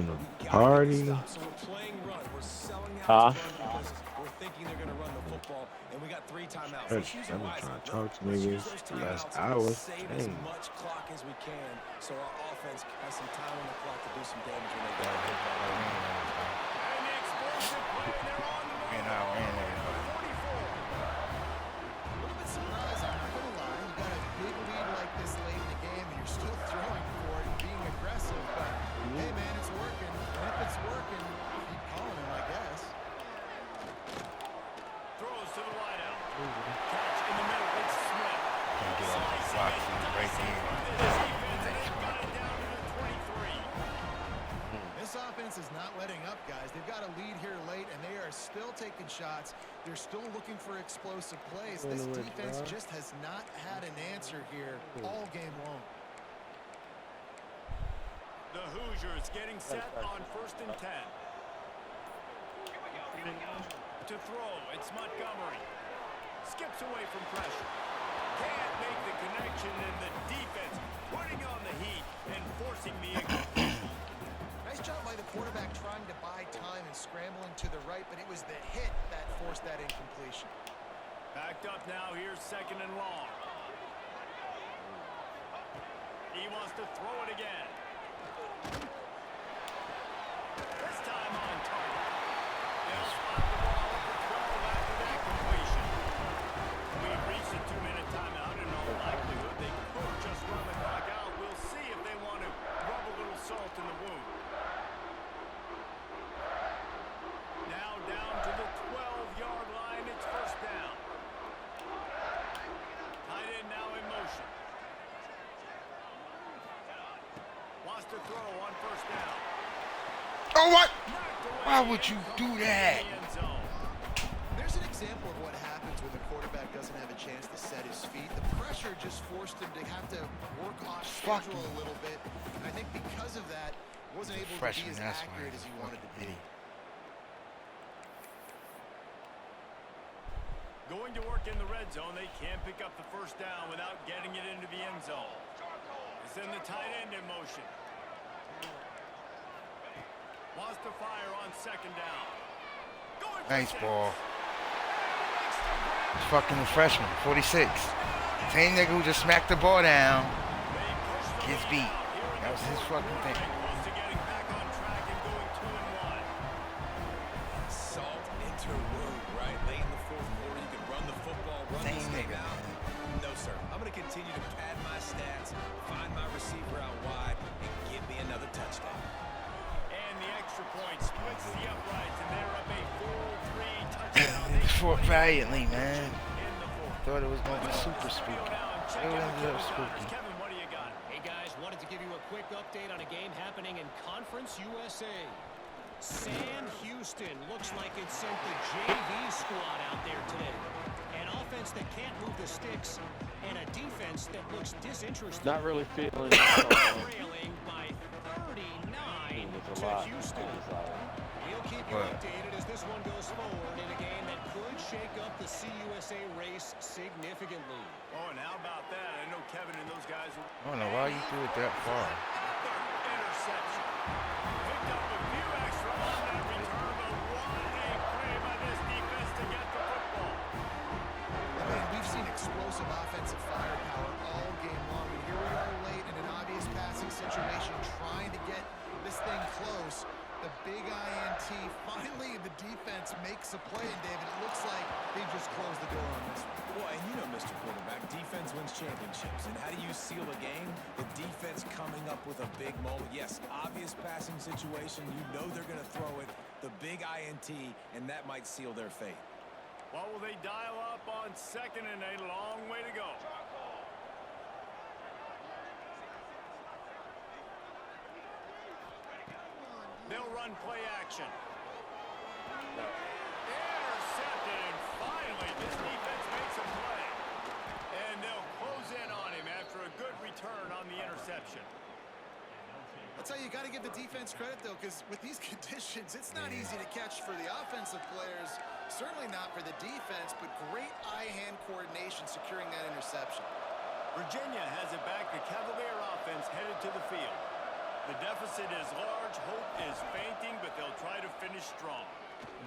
a party. So we're playing run. We're selling Huh? out because we're thinking they're going to run the football, and we got 3 timeouts. I've been trying to talk to niggas the last hour. Save as Dang. much clock as we can, so our offense has some time on the clock to do some damage when they get And the explosive play, they're on the move. And I ran there. 44. A little bit surprised, I'm not gonna lie. You got a big lead like this late in the game, and you're still throwing for it and being aggressive. But hey, man, it's working. And if it's working, keep calling him, I guess. Throws to the wideout. Catch in the middle. It's Smith. Can't get off the clock, he's right there. This offense is not letting up, guys. They've got a lead here late, and they are still taking shots. They're still looking for explosive plays. This defense just has not had an answer here all game long. The Hoosiers getting set on 1st and 10. To throw, it's Montgomery. Skips away from pressure. Can't make the connection, and the defense putting on the heat and forcing the incompletion. Nice job by the quarterback trying to buy time and scrambling to the right, but it was the hit that forced that incompletion. Backed up now, here's 2nd and long. He wants to throw it again. This time on target. They'll spot the ball up for 12 after that completion. We've reached a 2-minute timeout, in all likelihood they could just run the clock out. We'll see if they want to rub a little salt in the wound. to throw on first down. Oh, what? Knocked away Why would you and do complete that? in the end zone. There's an example of what happens when the quarterback doesn't have a chance to set his feet. The pressure just forced him to have to work off Fuck schedule you. a little bit. And I think because of that, wasn't He's a able to freshman, be as that's why accurate he's as he a wanted to fucking be. idiot. Going to work in the red zone, they can't pick up the first down without getting it into the end zone. Send the tight end in motion. Wants to fire on second down. Going for Nice six. ball. He's fucking a freshman, 46. Same nigga who just smacked the ball down They push the gets lead beat. out here in That was the his fourth fucking quarter. thing. Close to getting back on track and going 2-1. Salt into road, right? Late in the fourth quarter, you can run the football, run Same this game nigga, out. man. No, sir. I'm going to continue to pad my stats, find my receiver out wide, and give me another touchdown. And the extra point splits the uprights, and they're up a full 3 touchdown. They Fought win valiantly, man. in the fourth. Thought it was gonna be super Studio spooky. now and check It out ended up Kevin's spooky. numbers. Kevin, what do you got? Hey guys, wanted to give you a quick update on a game happening in Conference USA. Sam Houston looks like it sent the JV squad out there today. An offense that can't move the sticks and a defense that looks disinterested. Not really feeling it. Trailing by 39 It's a to lot. Houston. It's a lot. We'll keep you What? updated as this one goes forward in a game that could shake up the CUSA race significantly. Oh, and how about that? I know Kevin and those guys will... I don't know why you threw it that far. Interception. Picked up a few extra on that return, but what a play by this defense to get the football. I mean, we've seen explosive offensive firepower all game long, and here we are late in an obvious passing situation, trying to get this thing close. The big INT, finally the defense makes a play, and David, it looks like they just closed the door on this one. Well, and you know, Mr. Quarterback, defense wins championships. And how do you seal a game? The defense coming up with a big moment. Yes, obvious passing situation. You know they're going to throw it. The big INT, and that might seal their fate. What will they dial up on second and a long way to go? They'll run play action. Intercepted, and finally this defense makes a play. And they'll close in on him after a good return on the interception. I'll tell you, you got to give the defense credit, though, because with these conditions, it's not easy to catch for the offensive players, certainly not for the defense, but great eye-hand coordination securing that interception. Virginia has it back. The Cavalier offense headed to the field. The deficit is large. Hope is fainting, but they'll try to finish strong.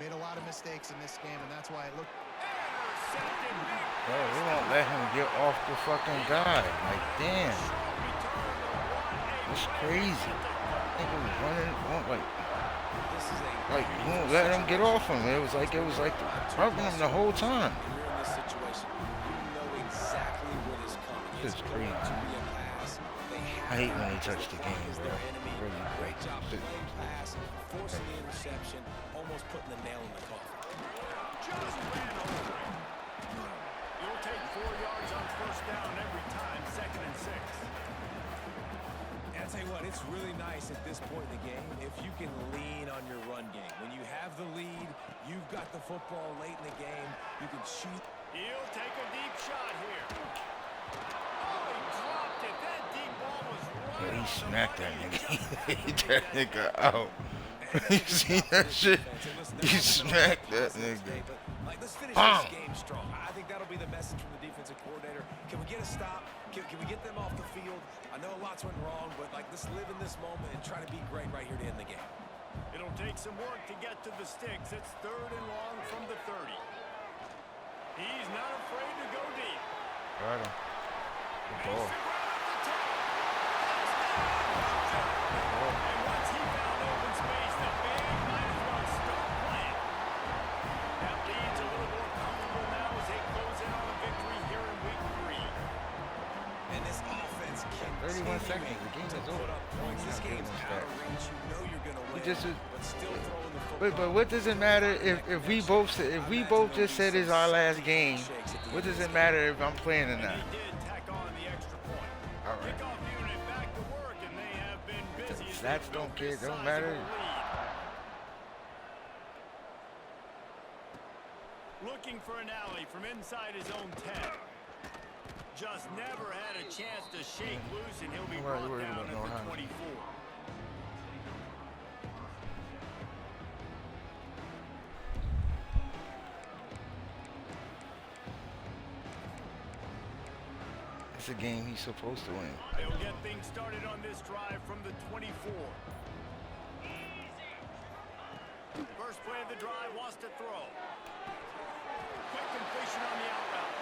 Made a lot of mistakes in this game, and that's why it looked... Intercepted. Big Bro, they won't let him get off the fucking guy. Like, damn. It's crazy. Nigga was running, This is a like, won't let him get off him. It was like rubbing him the whole time. When you're in this situation, you know exactly what is coming. This is It's going crazy. to be a pass. They have I hate to when they pass touch the game, because bro. their enemy. Really, Great job like, playing pass, forcing the interception, almost putting the nail in the coffin. just ran over him. You'll take 4 yards on first down every time, 2nd and 6. And I'll tell you what, it's really nice at this point in the game if you can lean on your run game. When you have the lead, you've got the football late in the game, you can shoot. He'll take a deep shot here. Oh, he dropped it. That deep ball was right Yeah, he on the smacked that money. nigga. He hit that nigga out. You see that shit? He smacked that nigga. Like, let's finish Bam. this game strong. I think that'll be the message from the defensive coordinator. Can we get a stop? Can we get them off the field? I know lots went wrong, but like, let's live in this moment and try to be great right here to end the game. It'll take some work to get to the sticks. It's 3rd and long from the 30. He's not afraid to go deep. Got him. Good ball. And once he found open space, the big might as well start playing. That lead's a little more comfortable now as they close in on a victory here in week 3. And this offense can 31 seconds. The game is put over. up points. This Not game's giving us out that. of reach. You know you're gonna win, just- but still throwing the football. But what does it matter if we both just said it's our last game? What does it matter if I'm playing or not? He did tack on the extra point. All right. Kickoff unit back to work, and they have been busy. Stats don't care, don't matter. Looking for an alley from inside his own 10. Just never had a chance to shake loose, and he'll be Nobody brought worried down about at no the Hines. 24. It's a game he's supposed to win. They'll get things started on this drive from the 24. First play of the drive, wants to throw. Quick completion on the out route.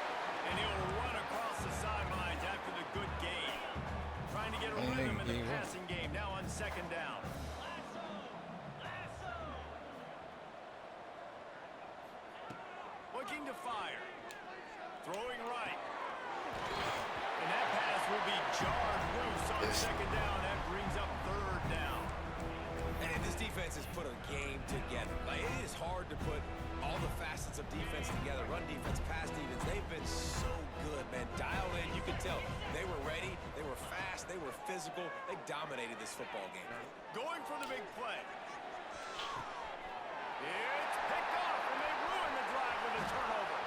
And he'll run across the sidelines after the good gain. Trying to get a rhythm in the passing game, now on second down. Looking to fire. Throwing right. And that pass will be jarred loose on second down. That brings up third down. And this defense has put a game together. Like, it is hard to put all the facets of defense together. Run defense, pass defense. They've been so good, man. Dialed in. You can tell they were ready. They were fast. They were physical. They dominated this football game. Going for the big play. It's picked off, and they ruin the drive with a turnover.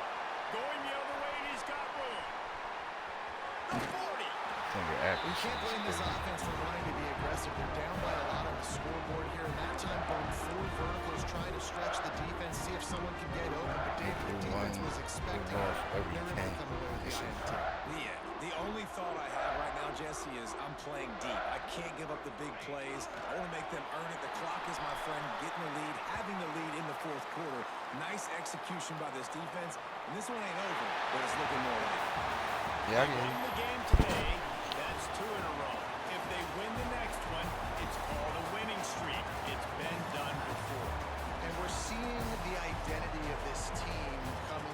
Going the other way, and he's got room. The 40. You can't blame this offense for wanting to be aggressive. They're down by a lot on the scoreboard here, and that time going 4 verticals, trying to stretch the defense, see if someone can get open. But David, the defense was expecting it. They're able to come away with the INT. Yeah, the only thought I have right now, Jesse, is I'm playing deep. I can't give up the big plays. I want to make them earn it. The clock is my friend. Getting the lead, having the lead in the fourth quarter. Nice execution by this defense. And this one ain't over, but it's looking more like it. Yeah, I get Win it. the game today, that's 2 in a row. If they win the next one, it's called a winning streak. It's been done before. And we're seeing the identity of this team